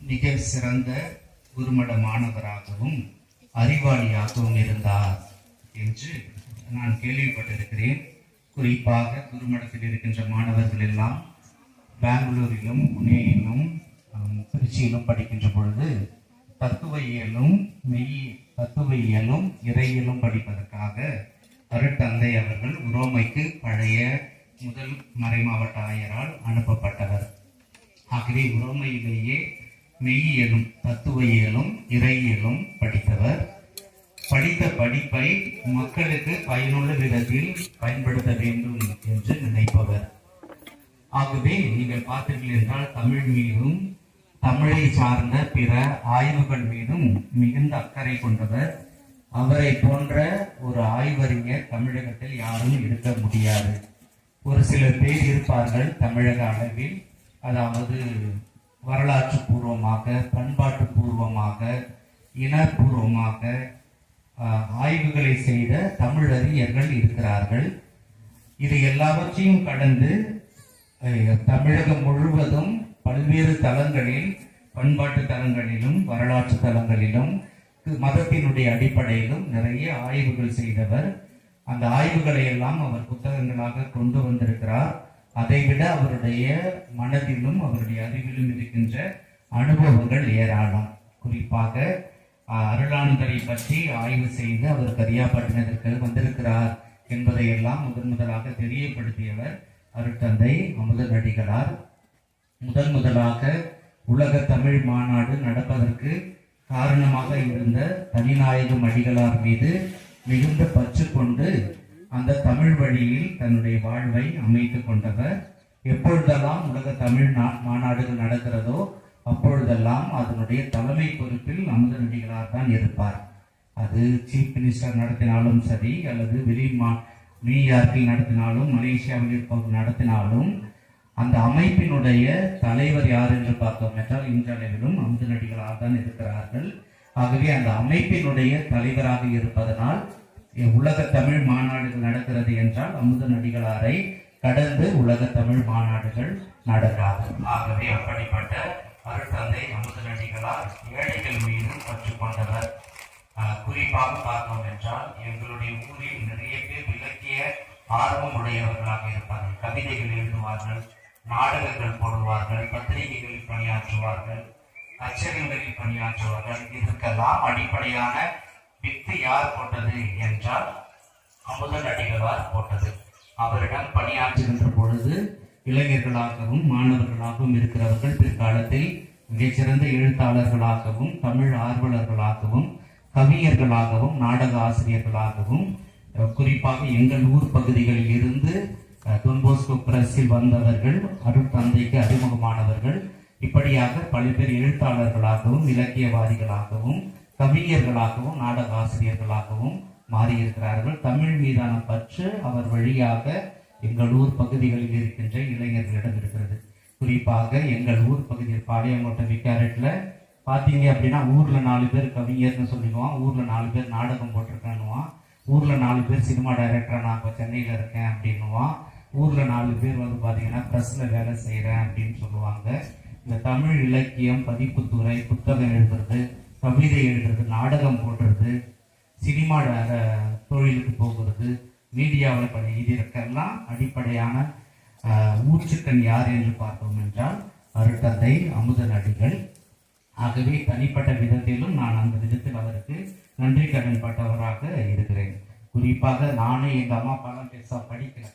Speaker 6: மிக சிறந்த குருமட மாணவராகவும் அறிவாளியாகவும் இருந்தார் என்று நான் கேள்விப்பட்டிருக்கிறேன். குறிப்பாக குருமடத்தில் இருக்கின்ற மாணவர்கள் எல்லாம் பெங்களூரிலும் புனேயிலும் திருச்சியிலும் படிக்கின்ற பொழுது தத்துவ இயலும் இறையியலும் படிப்பதற்காக அருட்தந்தை அவர்கள் உரோமைக்கு பழைய முதல் மறைமாவட்ட ஆயரால் அனுப்பப்பட்டவர். ஆகவே உரோமையிலேயே மெய்யியலும் தத்துவ இயலும் இறையியலும் படித்தவர். படித்த படிப்பை மக்களுக்கு பயனுள்ள விதத்தில் பயன்படுத்த வேண்டும் என்று நினைப்பவர். ஆகவே நீங்கள் பார்த்தீர்கள் என்றால் தமிழ் மீதும் தமிழை சார்ந்த பிற ஆய்வுகள் மீதும் மிகுந்த அக்கறை கொண்டவர். அவரை போன்ற ஒரு ஆய்வறிஞர் தமிழகத்தில் யாரும் இருக்க முடியாது. ஒரு சில பேர் இருப்பார்கள் தமிழக அளவில், அதாவது வரலாற்று பூர்வமாக, பண்பாட்டு பூர்வமாக, இனப்பூர்வமாக ஆய்வுகளை செய்த தமிழறிஞர்கள் இருக்கிறார்கள். இது எல்லாவற்றையும் கடந்து தமிழகம் முழுவதும் பல்வேறு தளங்களில், பண்பாட்டு தளங்களிலும் வரலாற்று தளங்களிலும் மதத்தினுடைய அடிப்படையிலும் நிறைய ஆய்வுகள் செய்தவர். அந்த ஆய்வுகளை எல்லாம் அவர் புத்தகங்களாக கொண்டு வந்திருக்கிறார். அதைவிட அவருடைய மனதிலும் அவருடைய அறிவிலும் இருக்கின்ற அனுபவங்கள் ஏராளம். குறிப்பாக அருளானந்தரை பற்றி ஆய்வு செய்து அவர் கரியாப்பட்டினத்திற்கு வந்திருக்கிறார் என்பதை எல்லாம் முதலாக தெரியப்படுத்தியவர் அருட்தந்தை அமுதனடிகளார். முதலாக உலக தமிழ் மாநாடு நடப்பதற்கு காரணமாக இருந்த தனிநாயகம் அடிகளார் மீது மிகுந்த பற்று கொண்டு அந்த தமிழ் வழியில் தன்னுடைய வாழ்வை அமைத்துக் கொண்டவர். எப்பொழுதெல்லாம் உலக தமிழ் மாநாடுகள் நடக்கிறதோ அப்பொழுதெல்லாம் அதனுடைய தலைமை பொறுப்பில் அமுதனடிகளார் தான் இருப்பார். அது சீஃப் மினிஸ்டர் நடத்தினாலும் சரி, அல்லது நியூயார்க்கில் நடத்தினாலும், மலேசியாவில் இருப்பவர் நடத்தினாலும், அந்த அமைப்பினுடைய தலைவர் யார் என்று பார்த்தோம் என்றால் இன்றளவிலும் அமுதனடிகளார் தான் இருக்கிறார்கள். ஆகவே அந்த அமைப்பினுடைய தலைவராக இருப்பதனால் உலக தமிழ் மாநாடுகள் நடக்கிறது என்றால் அமுதனடிகளாரை கடந்து உலக தமிழ் மாநாடுகள் நடக்காது. ஆகவே அப்படிப்பட்ட அருட்தந்தை அமுதனடிகளார் ஏழைகள் மீது பற்று கொண்டவர். குறிப்பாக பார்த்தோம் என்றால் எங்களுடைய ஊரில் நிறைய பேர் இலக்கிய ஆர்வம் உடையவர்களாக இருப்பார்கள். கவிதைகள் எழுதுவார்கள், நாடகங்கள் போடுவார்கள், பத்திரிகைகளில் பணியாற்றுவார்கள், அச்சகங்களில் பணியாற்றுவார்கள். இதற்கெல்லாம் அடிப்படையான வித்து யார் போட்டது என்றால் அமுதனடிகளார் போட்டது. அவரிடம் பணியாற்றுகின்ற பொழுது இளைஞர்களாகவும் மாணவர்களாகவும் இருக்கிறவர்கள் பிற்காலத்தில் மிகச்சிறந்த எழுத்தாளர்களாகவும், தமிழ் ஆர்வலர்களாகவும், கவிஞர்களாகவும், நாடக ஆசிரியர்களாகவும், குறிப்பாக எங்கள் ஊர் பகுதிகளில் இருந்து தொன்போஸ்கோ பிரஸில் வந்தவர்கள், அருட்தந்தைக்கு அறிமுகமானவர்கள், இப்படியாக பல பேர் எழுத்தாளர்களாகவும், இலக்கியவாதிகளாகவும், கவிஞர்களாகவும், நாடக ஆசிரியர்களாகவும் மாறியிருக்கிறார்கள். தமிழ் மீதான பற்று அவர் வழியாக எங்கள் ஊர் பகுதிகளில் இருக்கின்ற இளைஞர்களிடம் இருக்கிறது. குறிப்பாக எங்கள் ஊர் பகுதியில் பாளையங்கோட்டை விக்காரட்ல பார்த்தீங்க அப்படின்னா ஊர்ல 4 பேர் கவிஞர்னு சொல்லிடுவான், ஊர்ல 4 பேர் நாடகம் போட்டிருக்கானுவான், ஊர்ல 4 பேர் சினிமா டைரக்டரா நான் இப்போ சென்னையில இருக்கேன் அப்படின்னுவான், ஊர்ல 4 பேர் வந்து பார்த்தீங்கன்னா பிரஸ்ல வேலை செய்யறேன் அப்படின்னு சொல்லுவாங்க. இந்த தமிழ் இலக்கியம், பதிப்புத்துறை, புத்தகம் எழுதுறது, கவிதை எழுதுறது, நாடகம் போடுறது, சினிமா தொழிலுக்கு போகிறது, மீடியாவில் பணி, இதற்கெல்லாம் அடிப்படையான ஊற்றுக்கண் யார் என்று பார்த்தோம் என்றால் அருட்தந்தை அமுதனடிகள். ஆகவே தனிப்பட்ட விதத்திலும் நான் அந்த விதத்தில் அவருக்கு நன்றி கடன் பட்டவராக இருக்கிறேன். குறிப்பாக நானும் எங்கள் அம்மா அப்பாலாம் பெருசாக படிக்கல.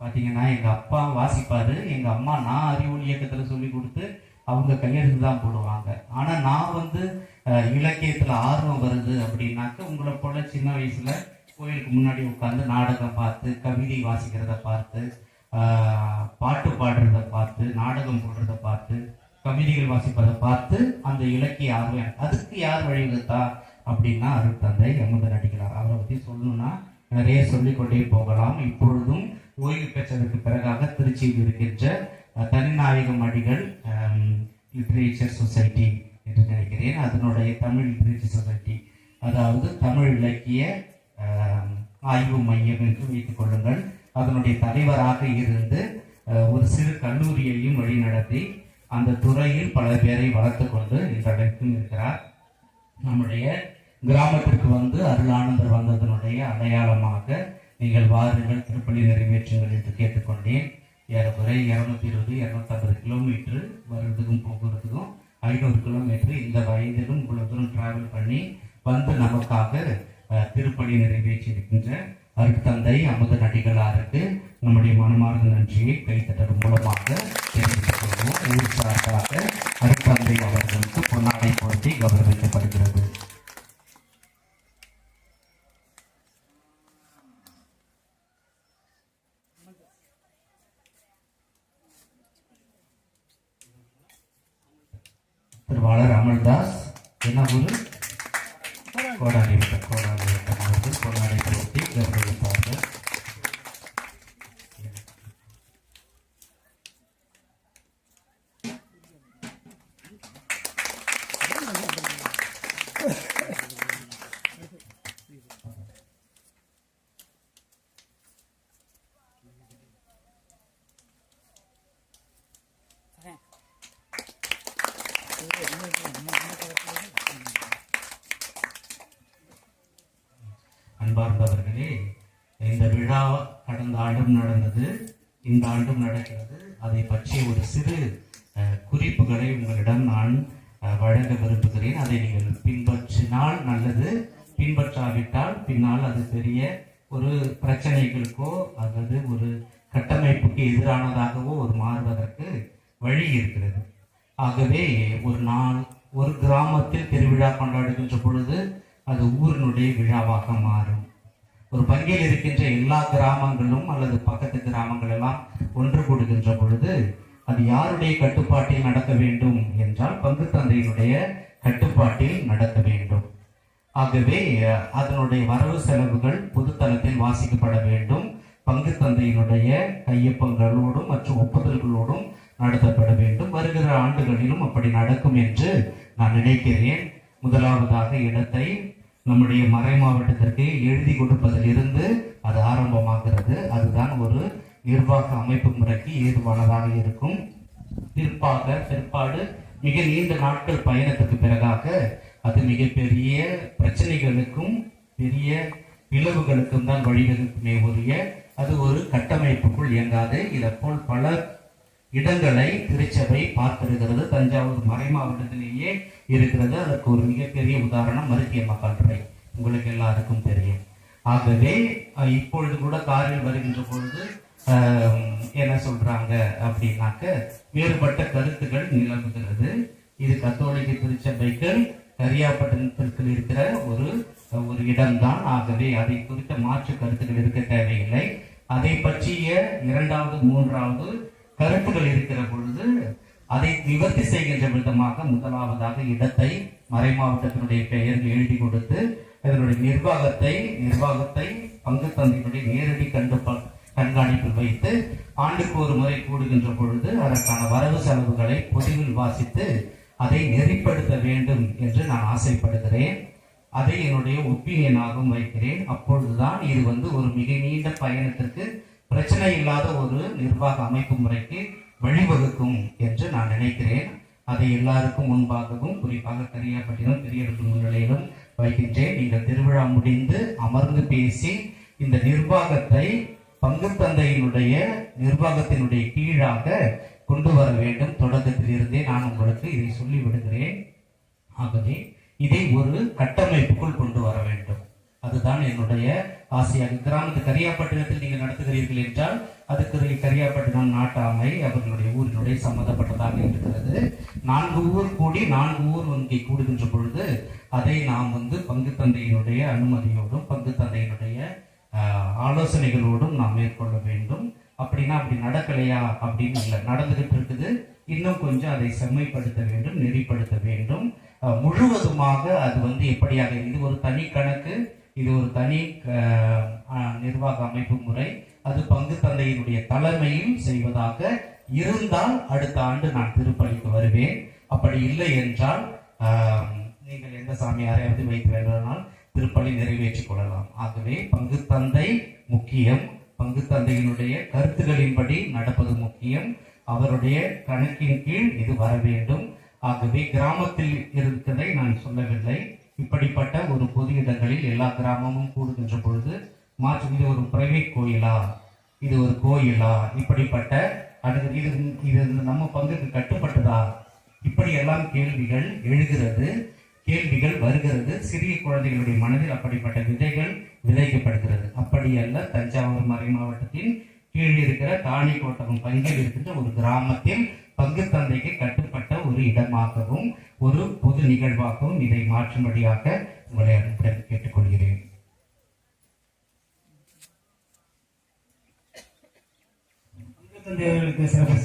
Speaker 6: பார்த்தீங்கன்னா எங்கள் அப்பா வாசிப்பாரு, எங்கள் அம்மா நான் அறிவொளி இயக்கத்தில் சொல்லி கொடுத்து அவங்க கையெழுத்து தான் போடுவாங்க. ஆனால் நான் வந்து இலக்கியத்தில் ஆர்வம் வருது அப்படின்னாக்க உங்களை போல சின்ன வயசுல கோயிலுக்கு முன்னாடி உட்காந்து நாடகம் பார்த்து, கவிதை வாசிக்கிறத பார்த்து, பாட்டு பாடுறத பார்த்து, நாடகம் போடுறத பார்த்து, கவிதைகள் வாசிப்பதை பார்த்து அந்த இலக்கிய ஆர்வம். அதுக்கு யார் வழிவகுத்தா அப்படின்னா அருட்தந்தை அமுதனடிகளார். அவரை பற்றி சொல்லணும்னா நிறைய சொல்லிக்கொண்டே போகலாம். இப்பொழுதும் ஓய்வு பெற்றதற்கு பிறகாக திருச்சியில் இருக்கின்ற தனிநாயகம் அடிகள் லிட்ரேச்சர் சொசைட்டி என்று நினைக்கிறேன், அதனுடைய தமிழ் லிட்ரேச்சர் சொசைட்டி, அதாவது தமிழ் இலக்கிய ஆய்வு மையம் என்று வைத்துக் கொள்ளுங்கள், அதனுடைய தலைவராக இருந்து ஒரு சிறு கல்லூரியையும் வழிநடத்தி அந்த துறையில் பல பேரை வளர்த்து கொண்டு இன்றடைக்கும் இருக்கிறார். நம்முடைய கிராமத்திற்கு வந்து அருளானந்தர் வந்ததனுடைய அடையாளமாக நீங்கள் வாருங்கள், திருப்பலி நிறைவேற்றுங்கள் என்று கேட்டுக்கொண்டேன். ஏறக்குறை 220-250 கிலோமீட்டர் வருவதுக்கும் போக்குவரத்துக்கும் 500 கிலோமீட்டர் இந்த வயதிலும் இவ்வளவு தூரம் டிராவல் பண்ணி வந்து நமக்காக திருப்பலி நிறைவேற்றி இருக்கின்ற அருட்தந்தை அமுத நடிகளாருக்கு நம்முடைய மனமார்ந்த நன்றியை கைத்தட்டல் மூலமாக தெரிவித்துக் கொள்வோம். ஊர் சார்பாக அருட்தந்தை அவர்களுக்கு பொன்னாடை போர்த்தி கௌரவிக்கப்படுகிறது. திருவாளர் அமல்தாஸ், என்ன ஊரு? கோடாலி வட்டம் அவர்கள் பொன்னாடை போர்த்தி கௌரவிப்பார்கள். அன்பார்ந்தவர்களே, இந்த விழா கடந்த ஆண்டும் நடந்தது, இந்த ஆண்டும் நடக்கிறது. அதை பற்றிய ஒரு சிறு குறிப்புகளை உங்களிடம் நான் வழங்க விரும்புகிறேன். அதை நீங்கள் பின்பற்றினால் நல்லது, பின்பற்றாவிட்டால் பின்னால் அது பெரிய ஒரு பிரச்சனைகளுக்கோ அல்லது ஒரு கட்டமைப்புக்கு எதிரானதாகவோ ஒரு மாறுவதற்கு வழி இருக்கிறது. ஆகவே ஒரு கிராமத்தில் திருவிழா கொண்டாடுகின்ற பொழுது அது ஊரினுடைய விழாவாக மாறும். ஒரு பங்கில் இருக்கின்ற எல்லா கிராமங்களும் அல்லது பக்கத்து கிராமங்கள் எல்லாம் ஒன்று கூடுகின்ற பொழுது அது யாருடைய கட்டுப்பாட்டில் நடக்க வேண்டும் என்றால் பங்கு தந்தையினுடைய கட்டுப்பாட்டில் நடக்க வேண்டும். ஆகவே அதனுடைய வரவு செலவுகள் பொதுத்தளத்தில் வாசிக்கப்பட வேண்டும். பங்கு தந்தையினுடைய கையொப்பங்களோடும் மற்றும் ஒப்புதல்களோடும் நடத்தப்பட வேண்டும். வருகிற ஆண்டுகளிலும் அப்படி நடக்கும் என்று நான் நினைக்கிறேன். முதலாவதாக இடத்தை நம்முடைய மறை மாவட்டத்திற்கு எழுதி கொடுப்பதிலிருந்து அது ஆரம்பமாகிறது. அதுதான் ஒரு நிர்வாக அமைப்பு முறைக்கு ஏதுவானதாக இருக்கும். பிற்பாடு மிக நீண்ட நாட்கள் பயணத்துக்கு பிறகாக அது மிகப்பெரிய பிரச்சனைகளுக்கும் பெரிய பிளவுகளுக்கும் தான் வழிவகுக்குமே ஒழிய அது ஒரு கட்டமைப்புக்குள் இயங்காது. இதைப்போல் பல இடங்களை திருச்சபை பார்த்திருக்கிறது. தஞ்சாவூர் மறை மாவட்டத்திலேயே இருக்கிறது. அதற்கு ஒரு மிகப்பெரிய உதாரணம் மருத்தியம்மா கல்லறை, உங்களுக்கு எல்லாருக்கும் தெரியும். ஆகவே இப்பொழுது கூட காரில் வருகின்ற பொழுது என்ன சொல்றாங்க அப்படின்னாக்க வேறுபட்ட கருத்துக்கள் நிலவுகிறது. இது கத்தோலிக்க திருச்சபைக்கு கரியாப்பட்டினத்திற்கு இருக்கிற ஒரு இடம்தான். ஆகவே அதை குறித்த மாற்று கருத்துக்கள் இருக்க தேவையில்லை. அதை பற்றிய 2வது 3வது கருத்துக்கள் இருக்கிற பொழுது அதை நிவர்த்தி செய்கின்ற விதமாக முதலாவதாக இடத்தை மறை மாவட்டத்தினுடைய பெயரில் எழுதி கொடுத்து அதனுடைய நிர்வாகத்தை பங்கு தந்தையினுடைய நேரடி கண்காணிப்பில் வைத்து ஆண்டுக்கு ஒரு முறை கூடுகின்ற பொழுது அதற்கான வரவு செலவுகளை பொதுவில் வாசித்து அதை நெறிப்படுத்த வேண்டும் என்று நான் ஆசைப்படுகிறேன். அதை என்னுடைய ஒப்பீனியனாகவும் வைக்கிறேன். அப்பொழுதுதான் இது ஒரு மிக நீண்ட பயணத்திற்கு பிரச்சனை இல்லாத ஒரு நிர்வாக அமைப்பு முறைக்கு வழிவகுக்கும் என்று நான் நினைக்கிறேன். அதை எல்லாருக்கும் முன்பாகவும் குறிப்பாக கரியாப்பட்டினம் பெரியெடுப்பு முன்னிலையிலும் வைக்கின்றேன். நீங்கள் திருவிழா முடிந்து அமர்ந்து பேசி இந்த நிர்வாகத்தை பங்கு தந்தையினுடைய நிர்வாகத்தினுடைய கீழாக கொண்டு வர வேண்டும். தொடக்கத்தில் இருந்தே நான் உங்களுக்கு இதை சொல்லி விடுகிறேன். ஆகவே இதை ஒரு கட்டமைப்புக்குள் கொண்டு வர வேண்டும். அதுதான் என்னுடைய ஆசையாக. கிராமத்து கரியாப்பட்டினத்தில் நீங்கள் நடத்துகிறீர்கள் என்றால் அதுக்கு கரியாப்பட்டினம் நாட்டாமை அவர்களுடைய ஊரினுடைய சம்பந்தப்பட்டதாக இருக்கிறது. 4 ஊர் கூடி 4 ஊர் வங்கி கூடுகின்ற பொழுது அதை நாம் பங்கு தந்தையினுடைய அனுமதியோடும் பங்கு தந்தையினுடைய ஆலோசனைகளோடும் நாம் மேற்கொள்ள வேண்டும். அப்படின்னா அப்படி நடக்கலையா அப்படின்னு இல்லை, நடந்துகிட்டு இருக்குது. இன்னும் கொஞ்சம் அதை செம்மைப்படுத்த வேண்டும், நெறிப்படுத்த வேண்டும். முழுவதுமாக அது எப்படியாக இது ஒரு தனி கணக்கு, இது ஒரு தனி நிர்வாக அமைப்பு முறை. அது பங்கு தந்தையினுடைய தலைமையில் செய்வதாக இருந்தால் அடுத்த ஆண்டு நான் திருப்பலிக்கு வருவேன். அப்படி இல்லை என்றால் நீங்கள் எந்த சாமியாரையாவது வைத்து வேண்டுமானால் திருப்பலி நிறைவேற்றிக் கொள்ளலாம். ஆகவே பங்கு தந்தை முக்கியம், பங்கு தந்தையினுடைய கருத்துகளின்படி நடப்பது முக்கியம். அவருடைய கணக்கின் கீழ் இது வர வேண்டும். ஆகவே கிராமத்தில் இருக்கிறதை நான் சொல்லவில்லை. இப்படிப்பட்ட ஒரு பொது இடங்களில் எல்லா கிராமமும் கூடுகின்ற பொழுது இது ஒரு பிரைவேட் கோயிலா, இது ஒரு கோயிலா, இப்படிப்பட்ட இது நம்ம பங்குக்கு கட்டுப்பட்டதா, இப்படி எல்லாம் கேள்விகள் வருகிறது. சிறிய குழந்தைகளுடைய மனதில் அப்படிப்பட்ட விதைகள் விதைக்கப்படுகிறது. அப்படி அல்ல, தஞ்சாவூர் மறை மாவட்டத்தின் கீழ் இருக்கிற தாணிக்கோட்டம் பங்கில் இருக்கின்ற ஒரு கிராமத்தில் பங்கு தந்தைக்கு கட்டுப்பட்ட ஒரு இடமாகவும் ஒரு பொது நிகழ்வாகவும் இதை மாற்றும்படியாக உங்களை அன்புடன் கேட்டுக்கொள்கிறேன்.
Speaker 7: பங்கு தந்தையர்களுக்கு சிறப்பு